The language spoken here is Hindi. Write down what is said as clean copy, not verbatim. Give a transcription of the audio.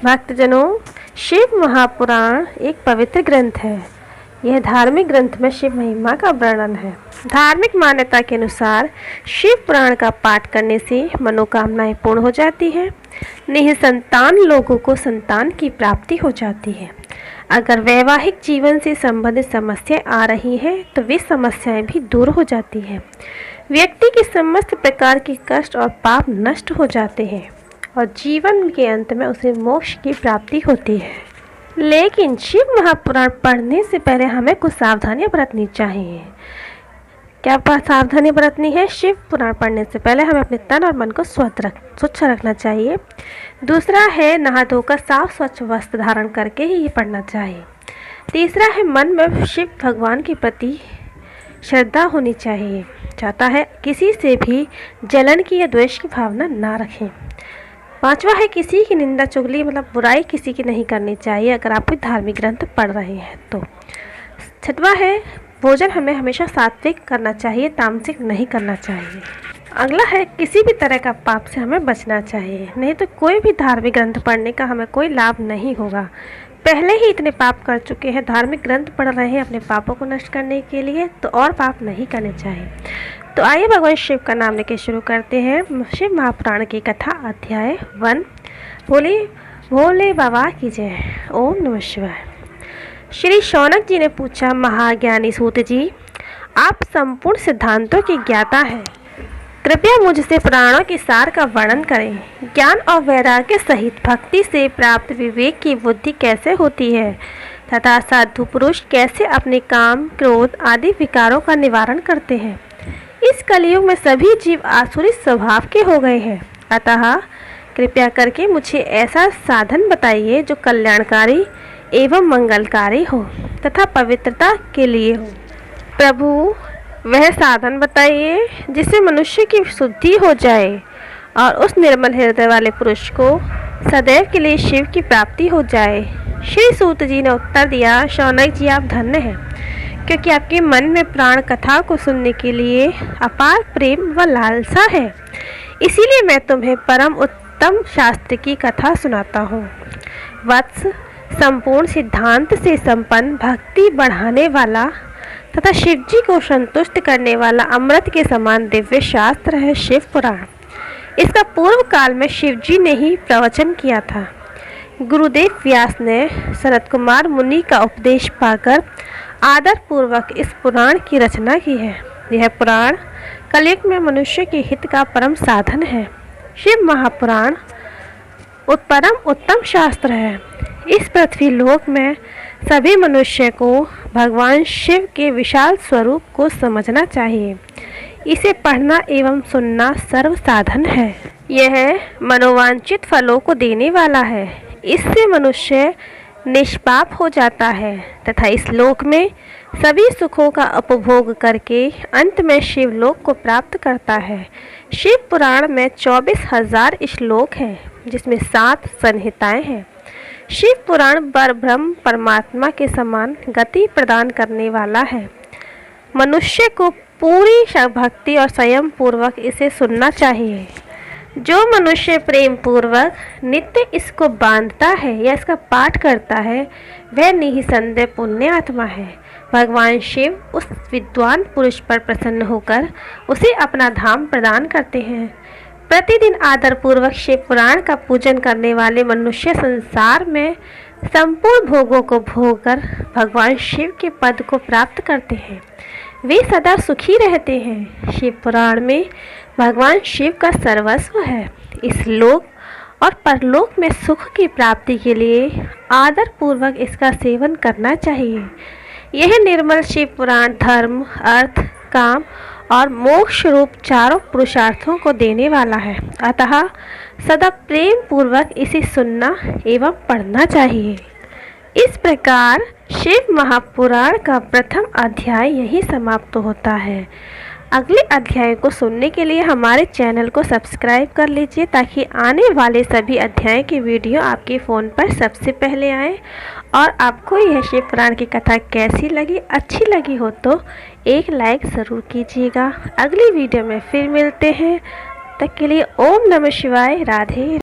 भक्तजनों, शिव महापुराण एक पवित्र ग्रंथ है। यह धार्मिक ग्रंथ में शिव महिमा का वर्णन है। धार्मिक मान्यता के अनुसार शिव पुराण का पाठ करने से मनोकामनाएं पूर्ण हो जाती हैं। निःसंतान लोगों को संतान की प्राप्ति हो जाती है। अगर वैवाहिक जीवन से संबंधित समस्याएं आ रही हैं तो वे समस्याएं भी दूर हो जाती हैं। व्यक्ति के समस्त प्रकार के कष्ट और पाप नष्ट हो जाते हैं और जीवन के अंत में उसे मोक्ष की प्राप्ति होती है। लेकिन शिव महापुराण पढ़ने से पहले हमें कुछ सावधानियां बरतनी चाहिए। क्या सावधानी बरतनी है? शिव पुराण पढ़ने से पहले हमें अपने तन और मन को स्वच्छ रखना चाहिए। दूसरा है नहा धोकर साफ स्वच्छ वस्त्र धारण करके ही ये पढ़ना चाहिए। तीसरा है मन में शिव भगवान के प्रति श्रद्धा होनी चाहिए। चौथा है किसी से भी जलन की या द्वेष की भावना ना रखें। पांचवा है किसी की निंदा चुगली बुराई किसी की नहीं करनी चाहिए अगर आप कोई धार्मिक ग्रंथ पढ़ रहे हैं तो। छठवा है भोजन हमें हमेशा सात्विक करना चाहिए, तामसिक नहीं करना चाहिए। अगला है किसी भी तरह का पाप से हमें बचना चाहिए, नहीं तो कोई भी धार्मिक ग्रंथ पढ़ने का हमें कोई लाभ नहीं होगा। पहले ही इतने पाप कर चुके हैं, धार्मिक ग्रंथ पढ़ रहे हैं अपने पापों को नष्ट करने के लिए, तो और पाप नहीं करने चाहिए। तो आइए भगवान शिव का नाम लेके शुरू करते हैं। शिव महापुराण की कथा अध्याय 1। भोले बाबा की जय। ओम नमः शिवाय। श्री शौनक जी ने पूछा, महाज्ञानी सूत जी, आप संपूर्ण सिद्धांतों के ज्ञाता हैं, कृपया मुझसे पुराणों के सार का वर्णन करें। ज्ञान और वैराग्य सहित भक्ति से प्राप्त विवेक की बुद्धि कैसे होती है तथा साधु पुरुष कैसे अपने काम, क्रोध आदि विकारों का निवारण करते हैं। इस कलयुग में सभी जीव आसुरी स्वभाव के हो गए हैं, अतः कृपया करके मुझे ऐसा साधन बताइए जो कल्याणकारी एवं मंगलकारी हो तथा पवित्रता के लिए हो। प्रभु, वह साधन बताइए जिससे मनुष्य की शुद्धि हो जाए और उस निर्मल हृदय वाले पुरुष को सदैव के लिए शिव की प्राप्ति हो जाए। श्री सूत जी ने उत्तर दिया, शौनक जी आप धन्य हैं, क्योंकि आपके मन में प्राण कथा को सुनने के लिए अपार प्रेम व लालसा है। इसीलिए मैं तुम्हें परम उत्तम शास्त्र की कथा सुनाता हूँ। वत्स, संपूर्ण सिद्धांत से संपन्न, भक्ति बढ़ाने वाला तथा शिव जी को संतुष्ट करने वाला अमृत के समान दिव्य शास्त्र है शिव पुराण। इसका पूर्व काल में शिव जी ने ही प्रवचन किया था। गुरुदेव व्यास ने सनत कुमार मुनि का उपदेश पाकर आदर पूर्वक इस पुराण की रचना की है। यह पुराण कलयुग में मनुष्य के हित का परम साधन है। शिव महापुराण परम उत्तम शास्त्र है। इस पृथ्वी लोक में सभी मनुष्य को भगवान शिव के विशाल स्वरूप को समझना चाहिए। इसे पढ़ना एवं सुनना सर्व साधन है। यह मनोवांछित फलों को देने वाला है। इससे मनुष्य निष्पाप हो जाता है तथा इस लोक में सभी सुखों का उपभोग करके अंत में शिवलोक को प्राप्त करता है। शिव पुराण में 24,000 श्लोक हैं, जिसमें 7 संहिताएं हैं। शिव पुराण परब्रह्म परमात्मा के समान गति प्रदान करने वाला है। मनुष्य को पूरी भक्ति और संयम पूर्वक इसे सुनना चाहिए। जो मनुष्य प्रेम पूर्वक नित्य इसको बांधता है या इसका पाठ करता है, वह निःसंदेह पुण्य आत्मा है। भगवान शिव उस विद्वान पुरुष पर प्रसन्न होकर उसे अपना धाम प्रदान करते हैं। प्रतिदिन आदर पूर्वक शिव पुराण का पूजन करने वाले मनुष्य संसार में संपूर्ण भोगों को भोग कर भगवान शिव के पद को प्राप्त करते हैं। वे सदा सुखी रहते हैं। शिव पुराण में भगवान शिव का सर्वस्व है। इस लोक और परलोक में सुख की प्राप्ति के लिए आदर पूर्वक इसका सेवन करना चाहिए। यह निर्मल शिव पुराण धर्म, अर्थ, काम और मोक्ष रूप चारों पुरुषार्थों को देने वाला है, अतः सदा प्रेम पूर्वक इसे सुनना एवं पढ़ना चाहिए। इस प्रकार शिव महापुराण का प्रथम अध्याय यही समाप्त होता है। अगले अध्याय को सुनने के लिए हमारे चैनल को सब्सक्राइब कर लीजिए, ताकि आने वाले सभी अध्याय की वीडियो आपके फ़ोन पर सबसे पहले आए। और आपको यह शिव पुराण की कथा कैसी लगी, अच्छी लगी हो तो एक लाइक ज़रूर कीजिएगा। अगली वीडियो में फिर मिलते हैं, तब तक के लिए ओम नमः शिवाय। राधे।